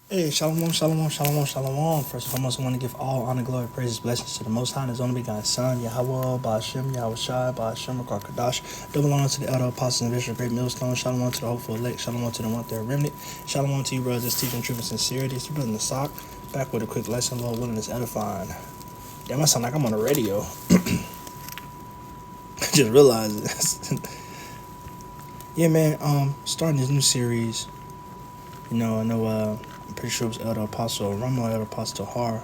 Hey, shalom, shalom, shalom, shalom. First and foremost, I want to give all honor, glory, praises, blessings to the Most High and His only begotten Son, Yahweh, Ba'ashem, Yahweh Shai, Ba'ashem, Rakar Kadash. Double honor to the elder apostles and bishops, great millstone. Shalom to the hopeful elect. Shalom to the one-third remnant. Shalom to you, brothers, that's teaching truth and sincerity. It's your brother Nasak, back with a quick lesson, Lord willing, is edifying. Damn, I sound like I'm on the radio. I just realized it. Yeah, man, starting this new series. I know, I'm pretty sure it was Elder Apostle Ramo, Elder Apostle Har.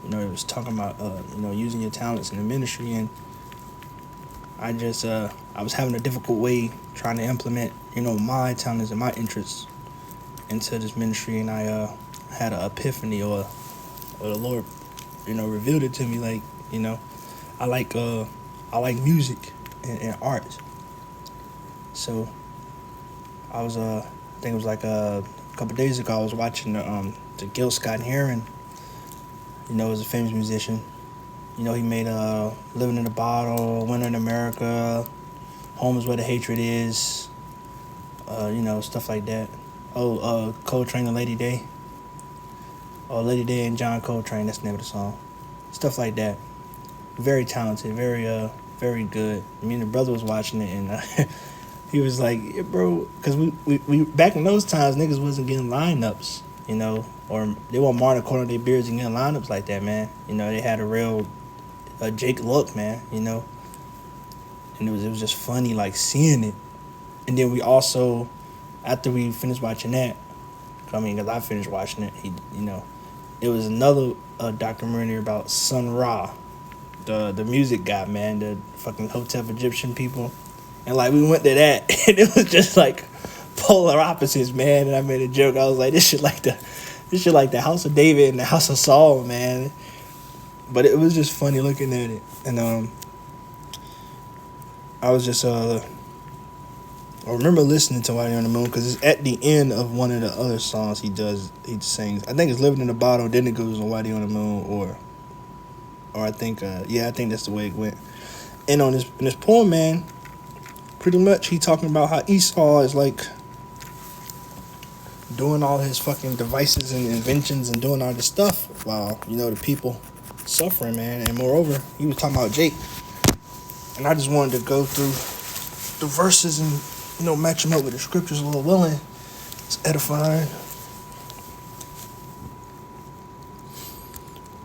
It was talking about, using your talents in the ministry. And I was having a difficult way trying to implement, my talents and my interests into this ministry. And I had an epiphany or the Lord, revealed it to me. Like, I like music and art. So I think it was like a couple days ago, I was watching the Gil Scott Heron. Is a famous musician. He made Living in a Bottle, Winter in America, Home is Where the Hatred Is, stuff like that. Coltrane and Lady Day. Lady Day and John Coltrane, that's the name of the song. Stuff like that. Very talented, very good. The brother was watching it, and he was like, yeah, bro, because we back in those times, niggas wasn't getting lineups, or they weren't marring the corner of their beards and getting lineups like that, man. They had a real Jake look, man, and it was just funny, like, seeing it. And then we also, after we finished watching that, because I finished watching it, it was another documentary about Sun Ra, the music guy, man, the fucking Hotel Egyptian people. And, like, we went to that, and it was just, like, polar opposites, man. And I made a joke. I was like, this shit like the House of David and the House of Saul, man. But it was just funny looking at it. And I was just, I remember listening to Whitey on the Moon, because it's at the end of one of the other songs he sings. I think it's Living in the Bottle, then it goes on Whitey on the Moon, or I think, I think that's the way it went. And in this poem, man, pretty much he talking about how Esau is, like, doing all his fucking devices and inventions and doing all this stuff while, the people suffering, man. And moreover, he was talking about Jake. And I just wanted to go through the verses and, match them up with the scriptures a little willing. It's edifying.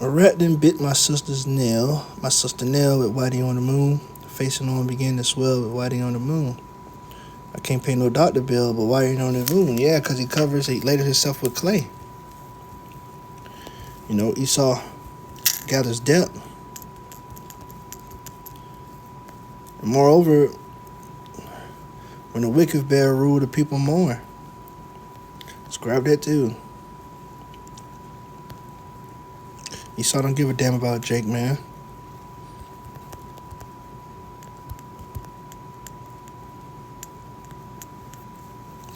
A rat then bit my sister nail with Whitey on the Moon. Facing on began to swell with Whitey on the Moon. I can't pay no doctor bill, but Whitey on the Moon. Yeah, because he laded himself with clay. Esau gathers depth. And moreover, when the wicked bear rule, the people mourn. Let's grab that too. Esau don't give a damn about Jake, man.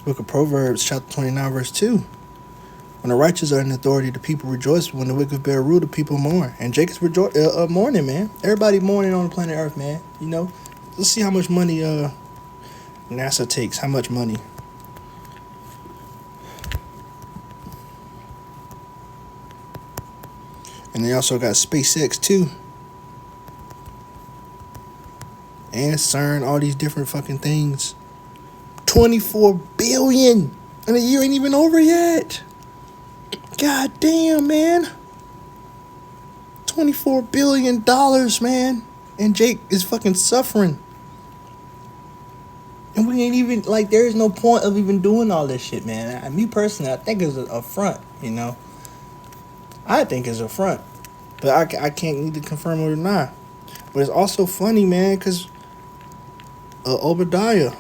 Book of Proverbs, chapter 29, verse 2. When the righteous are in authority, the people rejoice. When the wicked bear rule, the people mourn. And Jake is mourning, man. Everybody mourning on the planet Earth, man. Let's see how much money NASA takes. How much money? And they also got SpaceX, too. And CERN, all these different fucking things. 24 billion, and the year ain't even over yet. God damn, man. $24 billion, man. And Jake is fucking suffering. And we ain't even, like, there is no point of even doing all this shit, man. Me personally, I think it's a front, I think it's a front. But I can't either confirm it or not. But it's also funny, man, because Obadiah.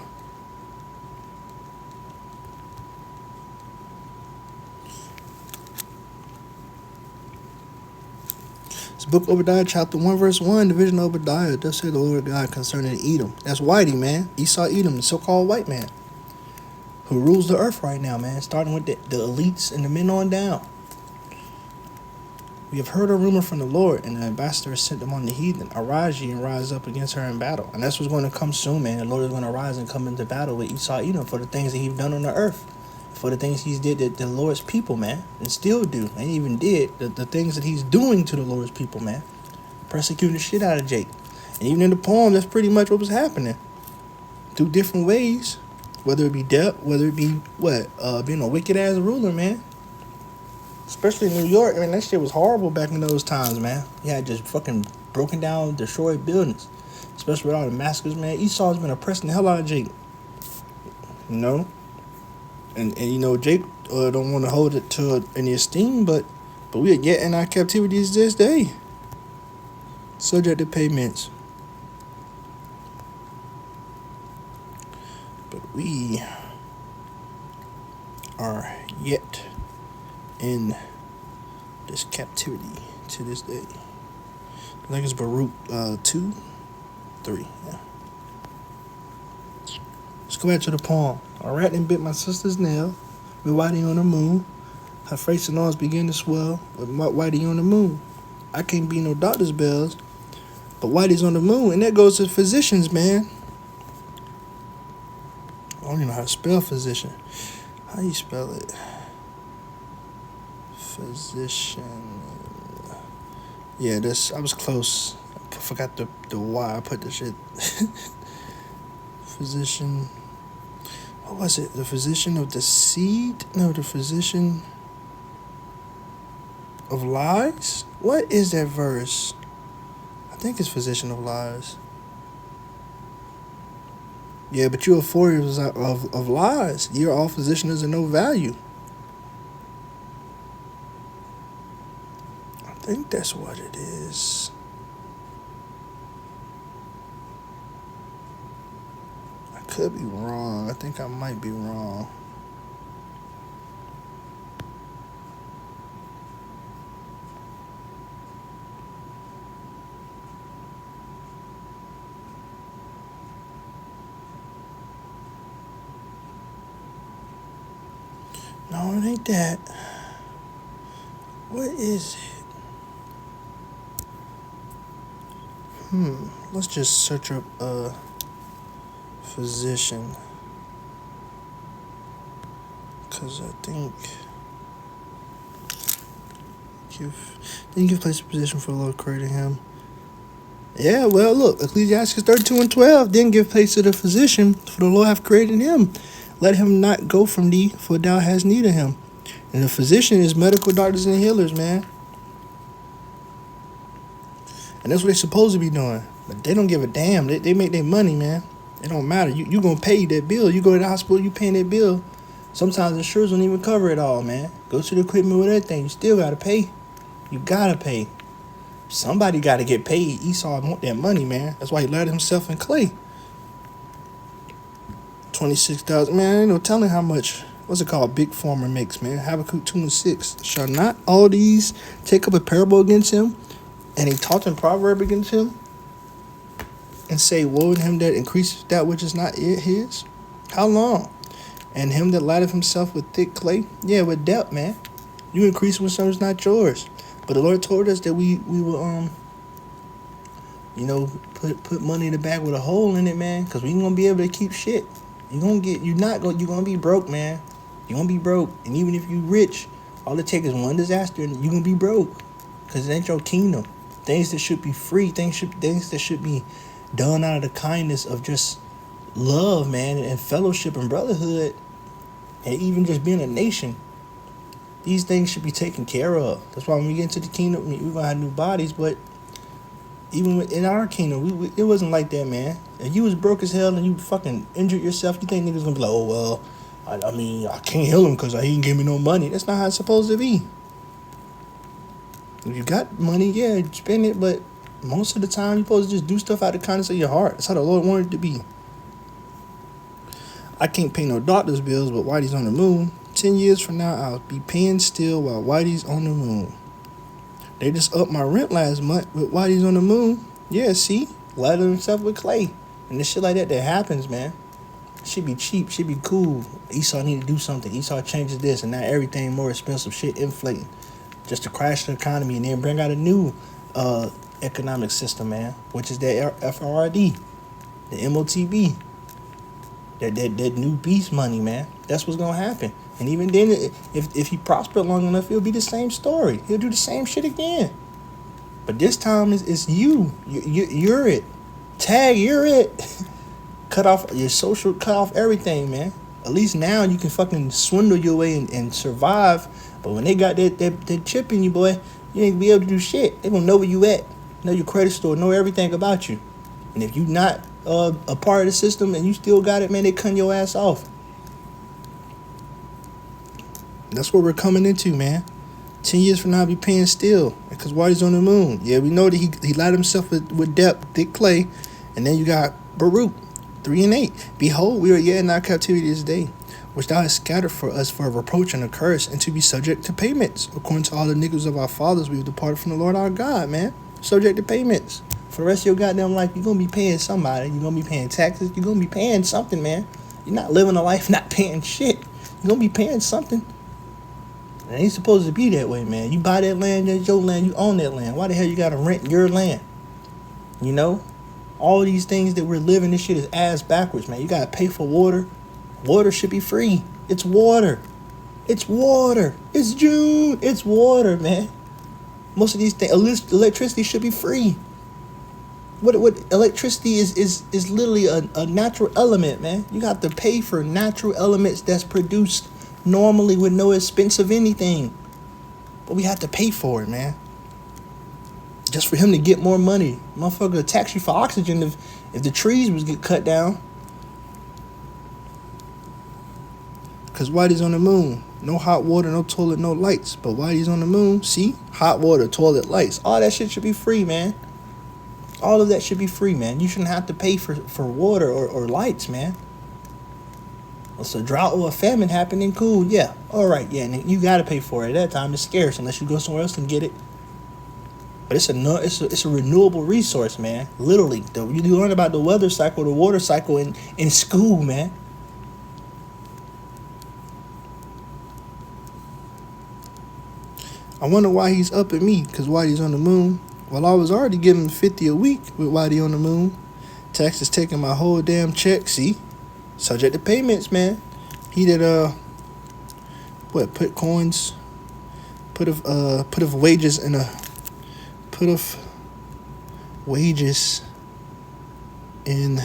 Book of Obadiah, chapter 1, verse 1, the vision of Obadiah. Thus said the Lord God concerning Edom. That's Whitey, man. Esau Edom, the so-called white man, who rules the earth right now, man, starting with the elites and the men on down. We have heard a rumor from the Lord, and the ambassador is sent among the heathen. Arise ye and rise up against her in battle. And that's what's going to come soon, man. The Lord is going to rise and come into battle with Esau Edom for the things that he's done on the earth. for the things he's did to the Lord's people, man, and still do, and even did the things that he's doing to the Lord's people, man, persecuting the shit out of Jake. And even in the poem, that's pretty much what was happening through different ways, whether it be death, whether it be being a wicked ass ruler, man. Especially in New York, I mean, that shit was horrible back in those times, man. You had just fucking broken down, destroyed buildings, especially with all the massacres, man. Esau's been oppressing the hell out of Jake, you know. And you know, Jake don't want to hold it to any esteem, but we are yet in our captivities this day, subject to payments. But we are yet in this captivity to this day. I think it's Baruch 2, 3. Yeah. Let's go back to the poem. A rat and bit my sister's nail with Whitey on the moon. Her face and arms began to swell with Whitey on the moon. I can't be no doctor's bells, but Whitey's on the moon, and that goes to physicians, man. I don't even know how to spell physician. How you spell it? Physician. Yeah, I was close. I forgot the Y. I put the shit. Physician. What was it? The physician of the seed? No, the physician of lies? What is that verse? I think it's physician of lies. Yeah, but you're a four of lies. You're all physicians of no value. I think that's what it is. I could be wrong. I think I might be wrong. No, it ain't that. What is it? Let's just search up a physician. Because I think give place of position for the Lord created him. Yeah, well, look, Ecclesiastes 32:12, then give place to the physician, for the Lord hath created him. Let him not go from thee, for thou hast need of him. And the physician is medical doctors and healers, man. And that's what they're supposed to be doing. But they don't give a damn. They make their money, man. It don't matter. You going to pay that bill. You go to the hospital, you paying that bill. Sometimes insurance don't even cover it all, man. Go to the equipment with everything. You still got to pay. You got to pay. Somebody got to get paid. Esau want that money, man. That's why he landed himself in clay. 26,000, man. Ain't no telling how much. What's it called? Big farmer makes, man. Habakkuk 2:6. Shall not all these take up a parable against him, and he taught in proverb against him, and say, woe to him that increases that which is not his? How long? And him that laddeth himself with thick clay? Yeah, with depth, man. You increase when something's not yours. But the Lord told us that we will put money in the bag with a hole in it, man, because we ain't gonna be able to keep shit. You're gonna be broke, man. You're gonna be broke. And even if you rich, all it takes is one disaster and you're gonna be broke. Because it ain't your kingdom. Things that should be free, things that should be done out of the kindness of just love, man, and fellowship and brotherhood, and even just being a nation. These things should be taken care of. That's why when we get into the kingdom, we're gonna have new bodies, but even in our kingdom, it wasn't like that, man. If you was broke as hell and you fucking injured yourself, you think niggas gonna be like, oh, well, I can't heal him because he didn't give me no money. That's not how it's supposed to be. If you got money, yeah, spend it, but most of the time, you're supposed to just do stuff out of the kindness of your heart. That's how the Lord wanted it to be. I can't pay no doctor's bills, but Whitey's on the moon. 10 years from now, I'll be paying still while Whitey's on the moon. They just upped my rent last month with Whitey's on the moon. Yeah, see? Ladder himself with clay. And this shit like that happens, man. Should be cheap. Should be cool. Esau need to do something. Esau changes this, and now everything more expensive. Shit inflating. Just to crash the economy and then bring out a new economic system, man. Which is that FRD. The MOTB. That new beast money, man. That's what's gonna happen. And even then, if he prospered long enough, it'll be the same story. He'll do the same shit again. But this time it's you. You're it. Tag, you're it. Cut off your social, cut off everything, man. At least now you can fucking swindle your way and survive. But when they got that chip in you, boy, you ain't gonna be able to do shit. They gonna know where you at, know your credit score, know everything about you. And if you not a part of the system and you still got it, man, they cut your ass off. That's what we're coming into, man. 10 years from now, I'll be paying still because Whitey's on the moon. Yeah, we know that he lied himself with depth, thick clay. And then you got Baruch, 3 and 8. Behold, we are yet in our captivity this day, which thou hast scattered for us for a reproach and a curse, and to be subject to payments. According to all the iniquities of our fathers, we've departed from the Lord our God, man. Subject to payments. For the rest of your goddamn life, you're going to be paying somebody. You're going to be paying taxes. You're going to be paying something, man. You're not living a life not paying shit. You're going to be paying something. It ain't supposed to be that way, man. You buy that land, that's your land, you own that land. Why the hell you gotta rent your land? You know? All these things that we're living, this shit is ass backwards, man. You gotta pay for water. Water should be free. It's water. It's water. It's June. It's water, man. Most of these things, electricity should be free. What electricity is literally a natural element, man. You got to pay for natural elements that's produced normally with no expense of anything. But we have to pay for it, man. Just for him to get more money. Motherfucker tax you for oxygen if the trees was get cut down. Because Whitey's on the moon. No hot water, no toilet, no lights. But Whitey's on the moon. See? Hot water, toilet, lights. All that shit should be free, man. All of that should be free, man. You shouldn't have to pay for water or lights, man. It's a drought or a famine happening, cool, yeah. All right, yeah, and you got to pay for it. At that time, it's scarce unless you go somewhere else and get it. But it's a renewable resource, man. Literally, you learn about the weather cycle, the water cycle in school, man. I wonder why he's up at me, because Whitey's on the moon. Well, I was already getting 50 a week with Whitey on the moon. Tax is taking my whole damn check, see? Subject to payments, man. He did put coins, put of wages in a put of wages in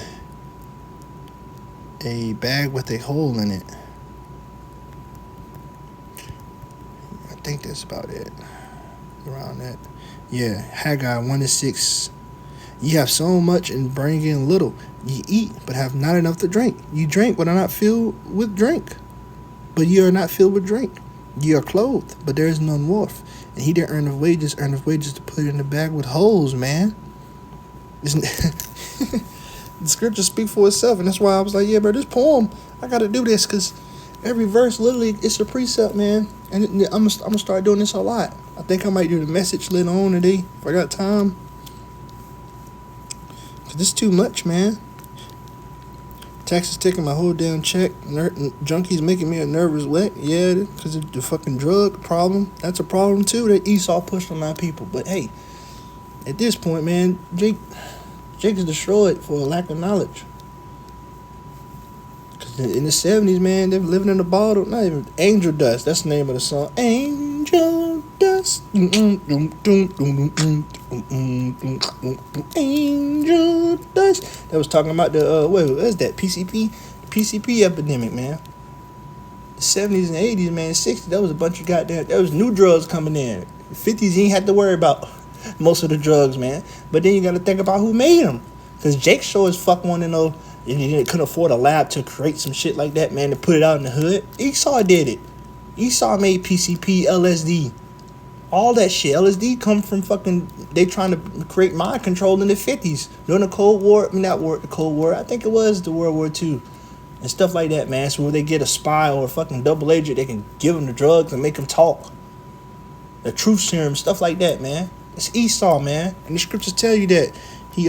a bag with a hole in it. I think that's about it. Around that. Yeah, Haggai 1:6. Ye have so much and bring in little. Ye eat, but have not enough to drink. Ye drink, but are not filled with drink. But ye are not filled with drink. Ye are clothed, but there is none warmth. And he that earneth wages to put it in the bag with holes, man. The scripture speak for itself, and that's why I was like, yeah, bro, this poem, I got to do this, because every verse, literally, it's a precept, man. And I'm gonna start doing this a lot. I think I might do the message later on today, if I got time. This is too much, man. Taxes taking my whole damn check. Junkies making me a nervous wreck. Yeah, because of the fucking drug problem. That's a problem too that Esau pushed on my people. But hey, at this point, man, Jake is destroyed for a lack of knowledge. Because in the 70s, man, they were living in a bottle. Not even angel dust. That's the name of the song. Angel dust. Angel dust. That was talking about the what is that? PCP epidemic, man. The 70s and 80s, man, 60s, that was a bunch of goddamn, there was new drugs coming in. The 50s, you ain't had to worry about most of the drugs, man. But then you got to think about who made them. Because Jake sure as fuck wanted to know, and he couldn't afford a lab to create some shit like that, man, to put it out in the hood. Esau did it. Esau made PCP, LSD. All that shit. LSD come from fucking, they trying to create mind control in the 50s. During the Cold War, the Cold War, I think it was the World War II. And stuff like that, man. So when they get a spy or a fucking double agent, they can give them the drugs and make them talk. The truth serum, stuff like that, man. It's Esau, man. And the scriptures tell you that he,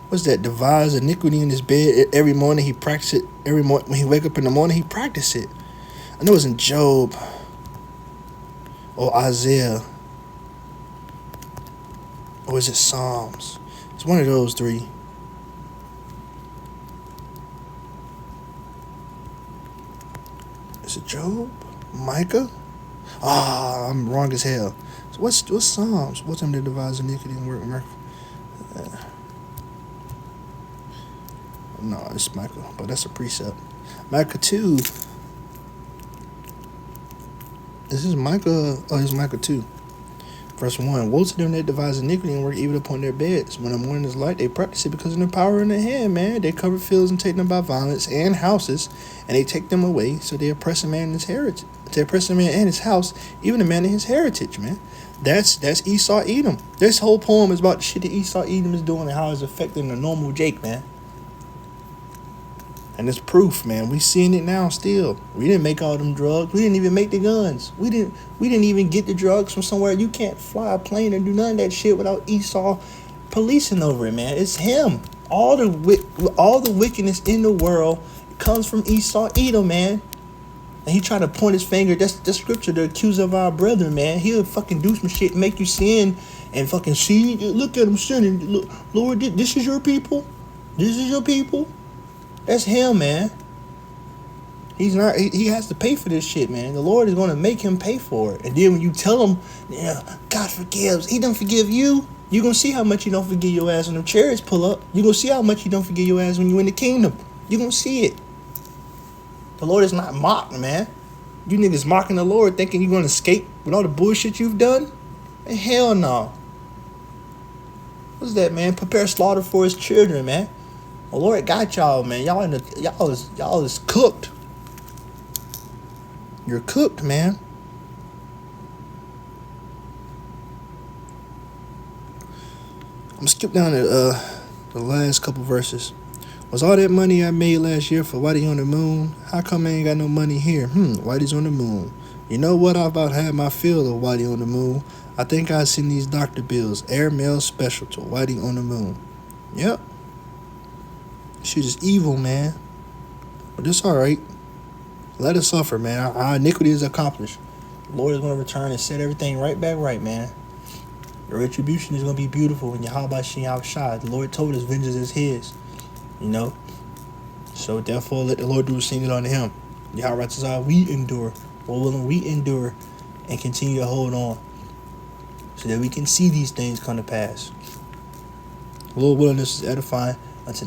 what's that? Devise iniquity in his bed. Every morning he practice it. Every morning when he wake up in the morning, he practice it. I know it's in Job or Isaiah, or is it Psalms? It's one of those three. Is it Job? Micah? I'm wrong as hell. So what's Psalms? What's them that devise iniquity and work miracles? No, it's Micah, but that's a precept. Micah 2. This is Micah. Oh, it's Micah 2. Verse 1. Woe to them that devise iniquity and work evil upon their beds. When the morning is light, they practice it because of the power in their hand, man. They cover fields and take them by violence and houses, and they take them away. So they oppress a man and his heritage. They oppress a man and his house, even a man and his heritage, man. That's Esau Edom. This whole poem is about the shit that Esau Edom is doing and how it's affecting the normal Jake, man. And it's proof, man. We seeing it now still. We didn't make all them drugs. We didn't even make the guns. We didn't even get the drugs from somewhere. You can't fly a plane or do none of that shit without Esau policing over it, man. It's him. All the wickedness in the world comes from Esau Edom, man. And he tried to point his finger. That's the scripture, the accuser of our brethren, man. He'll fucking do some shit, make you sin, and fucking see. Look at him sinning. Look, Lord, this is your people. This is your people. That's him, man. He's not. He has to pay for this shit, man. The Lord is going to make him pay for it. And then when you tell him, yeah, God forgives, he don't forgive you. You're going to see how much he don't forgive your ass when them chariots pull up. You're going to see how much he don't forgive your ass when you in the kingdom. You're going to see it. The Lord is not mocked, man. You niggas mocking the Lord thinking you're going to escape with all the bullshit you've done? Man, hell no. What's that, man? Prepare slaughter for his children, man. The Lord got y'all, man. Y'all is cooked. You're cooked, man. I'm gonna skip down to the last couple verses. Was all that money I made last year for Whitey on the moon? How come I ain't got no money here? Whitey's on the moon. You know what? I about had my fill of Whitey on the moon. I think I seen these doctor bills. Airmail special to Whitey on the moon. Yep. Shit is evil, man. But it's alright. Let us suffer, man. Our iniquity is accomplished. The Lord is going to return and set everything right back right, man. The retribution is going to be beautiful when Yahweh Shem Yahushua. The Lord told us vengeance is his. You know? So therefore, let the Lord do sing it unto him. Yahweh says, we endure. Well, will we endure and continue to hold on so that we can see these things come to pass. Lord willing, this is edifying unto